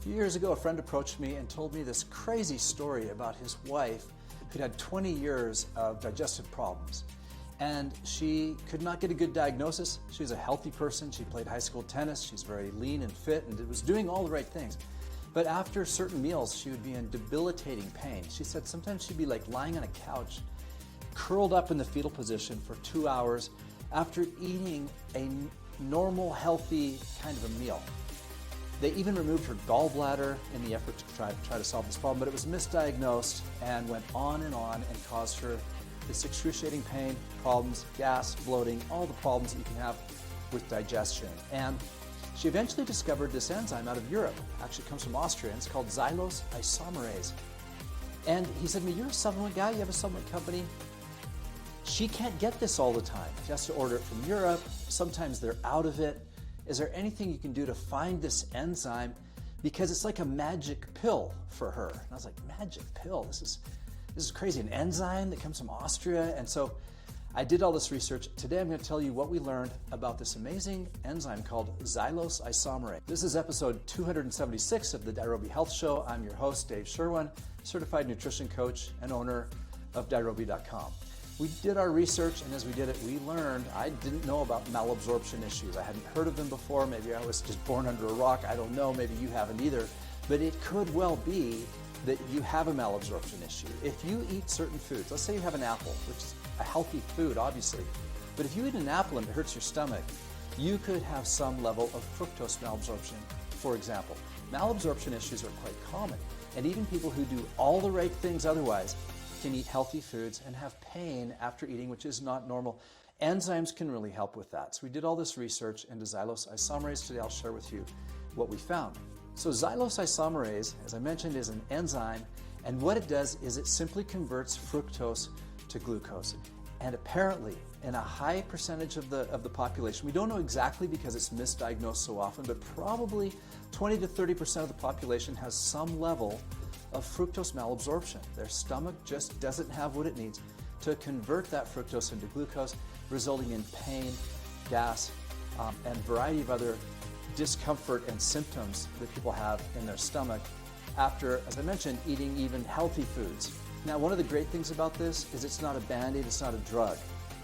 A few years ago, a friend approached me and told me this crazy story about his wife who'd had 20 years of digestive problems. And she could not get a good diagnosis. She was a healthy person. She played high school tennis. She's very lean and fit and was doing all the right things. But after certain meals, she would be in debilitating pain. She said sometimes she'd be like lying on a couch, curled up in the fetal position for 2 hours after eating a normal, healthy kind of a meal. They even removed her gallbladder in the effort to try to solve this problem, but it was misdiagnosed and went on and caused her this excruciating pain, problems, gas, bloating, all the problems that you can have with digestion. And she eventually discovered this enzyme out of Europe. Actually, it comes from Austria, and it's called Xylose Isomerase. And he said to me, "You're a supplement guy, you have a supplement company." She can't get this all the time. She has to order it from Europe. Sometimes they're out of it. Is there anything you can do to find this enzyme? Because it's like a magic pill for her. And I was like, magic pill? This is crazy. An enzyme that comes from Austria. And so I did all this research. Today I'm going to tell you what we learned about this amazing enzyme called Xylose Isomerase. This is episode 276 of the Dirobi Health Show. I'm your host, Dave Sherwin, certified nutrition coach and owner of Dirobi.com. We did our research, and as we did it, we learned I didn't know about malabsorption issues. I hadn't heard of them before. Maybe I was just born under a rock. I don't know. Maybe you haven't either. But it could well be that you have a malabsorption issue. If you eat certain foods, let's say you have an apple, which is a healthy food, obviously, but if you eat an apple and it hurts your stomach, you could have some level of fructose malabsorption, for example. Malabsorption issues are quite common, and even people who do all the right things otherwise can eat healthy foods and have pain after eating, which is not normal. Enzymes can really help with that. So we did all this research into Xylose Isomerase. Today I'll share with you what we found. So Xylose Isomerase, as I mentioned, is an enzyme, and what it does is it simply converts fructose to glucose. And apparently, in a high percentage of the population, we don't know exactly because it's misdiagnosed so often, but probably 20 to 30% of the population has some level of fructose malabsorption. Their stomach just doesn't have what it needs to convert that fructose into glucose, resulting in pain, gas, and a variety of other discomfort and symptoms that people have in their stomach after, as I mentioned, eating even healthy foods. Now, one of the great things about this is it's not a Band-Aid, it's not a drug.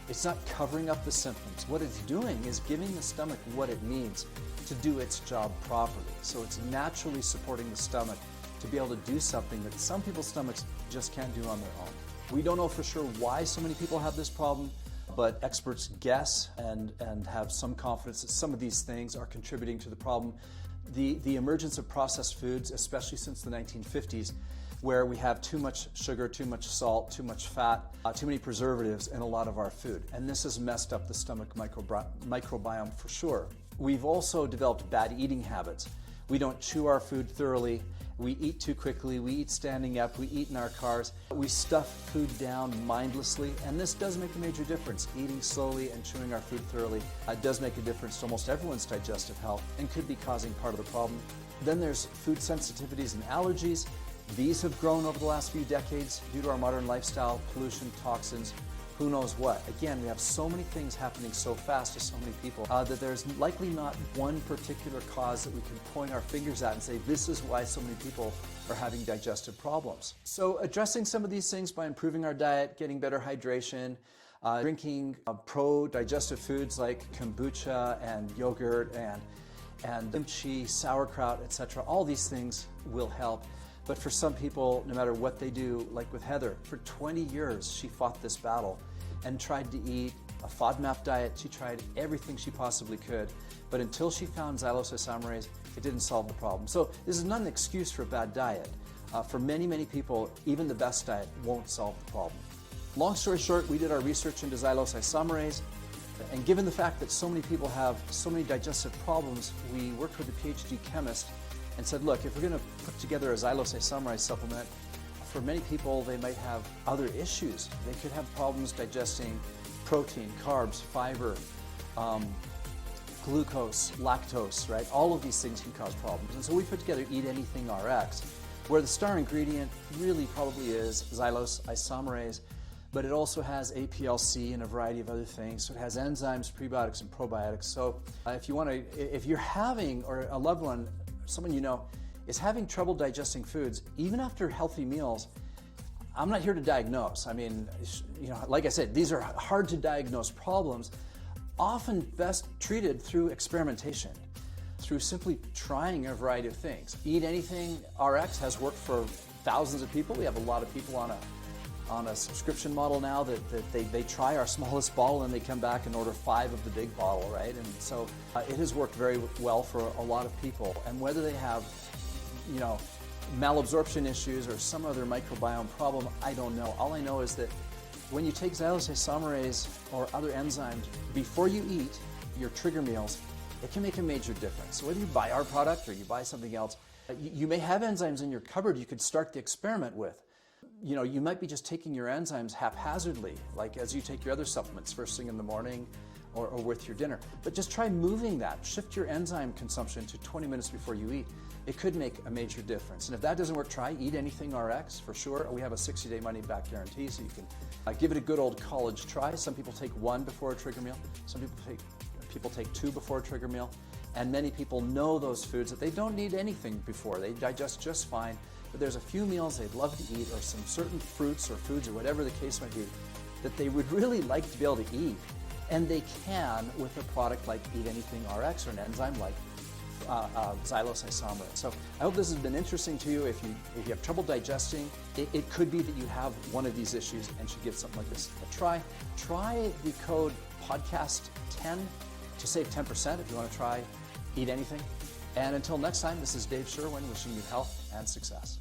It's not covering up the symptoms. What it's doing is giving the stomach what it needs to do its job properly. So it's naturally supporting the stomach to be able to do something that some people's stomachs just can't do on their own. We don't know for sure why so many people have this problem, but experts guess and have some confidence that some of these things are contributing to the problem. The emergence of processed foods, especially since the 1950s, where we have too much sugar, too much salt, too much fat, too many preservatives in a lot of our food. And this has messed up the stomach microbiome for sure. We've also developed bad eating habits. We don't chew our food thoroughly. We eat too quickly, we eat standing up, we eat in our cars. We stuff food down mindlessly, and this does make a major difference. Eating slowly and chewing our food thoroughly does make a difference to almost everyone's digestive health and could be causing part of the problem. Then there's food sensitivities and allergies. These have grown over the last few decades due to our modern lifestyle, pollution, toxins, who knows what. Again, we have so many things happening so fast to so many people that there's likely not one particular cause that we can point our fingers at and say, this is why so many people are having digestive problems. So addressing some of these things by improving our diet, getting better hydration, drinking pro-digestive foods like kombucha and yogurt and kimchi, sauerkraut, etc. All these things will help. But for some people, no matter what they do, like with Heather, for 20 years she fought this battle and tried to eat a FODMAP diet. She tried everything she possibly could, but until she found Xylose Isomerase, it didn't solve the problem. So this is not an excuse for a bad diet. For many, many people, even the best diet won't solve the problem. Long story short, we did our research into Xylose Isomerase, and given the fact that so many people have so many digestive problems, we worked with a PhD chemist and said, look, if we're going to put together a Xylose Isomerase supplement, for many people, they might have other issues. They could have problems digesting protein, carbs, fiber, glucose, lactose, right? All of these things can cause problems. And so we put together Eat Anything RX, where the star ingredient really probably is Xylose Isomerase, but it also has APLC and a variety of other things. So it has enzymes, prebiotics, and probiotics. So if you're having, or a loved one, someone you know, is having trouble digesting foods, even after healthy meals. I'm not here to diagnose. I mean, like I said, these are hard to diagnose problems, often best treated through experimentation, through simply trying a variety of things. Eat Anything RX has worked for thousands of people. We have a lot of people on a subscription model now that they try our smallest bottle and they come back and order 5 of the big bottle, right? And so it has worked very well for a lot of people. And whether they have, malabsorption issues or some other microbiome problem, I don't know. All I know is that when you take Xylose Isomerase or other enzymes before you eat your trigger meals, it can make a major difference. So whether you buy our product or you buy something else, you may have enzymes in your cupboard you could start the experiment with. You might be just taking your enzymes haphazardly, like as you take your other supplements first thing in the morning or with your dinner. But just try moving that. Shift your enzyme consumption to 20 minutes before you eat. It could make a major difference. And if that doesn't work, try Eat Anything RX for sure. We have a 60-day money-back guarantee, so you can give it a good old college try. Some people take 1 before a trigger meal. Some people take 2 before a trigger meal. And many people know those foods that they don't need anything before. They digest just fine. But there's a few meals they'd love to eat, or some certain fruits or foods or whatever the case might be, that they would really like to be able to eat. And they can with a product like Eat Anything RX or an enzyme like Xylose Isomerase. So I hope this has been interesting to you. If you have trouble digesting, it could be that you have one of these issues and should give something like this a try. Try the code podcast10 to save 10% if you want to try Eat Anything. And until next time, this is Dave Sherwin wishing you health and success.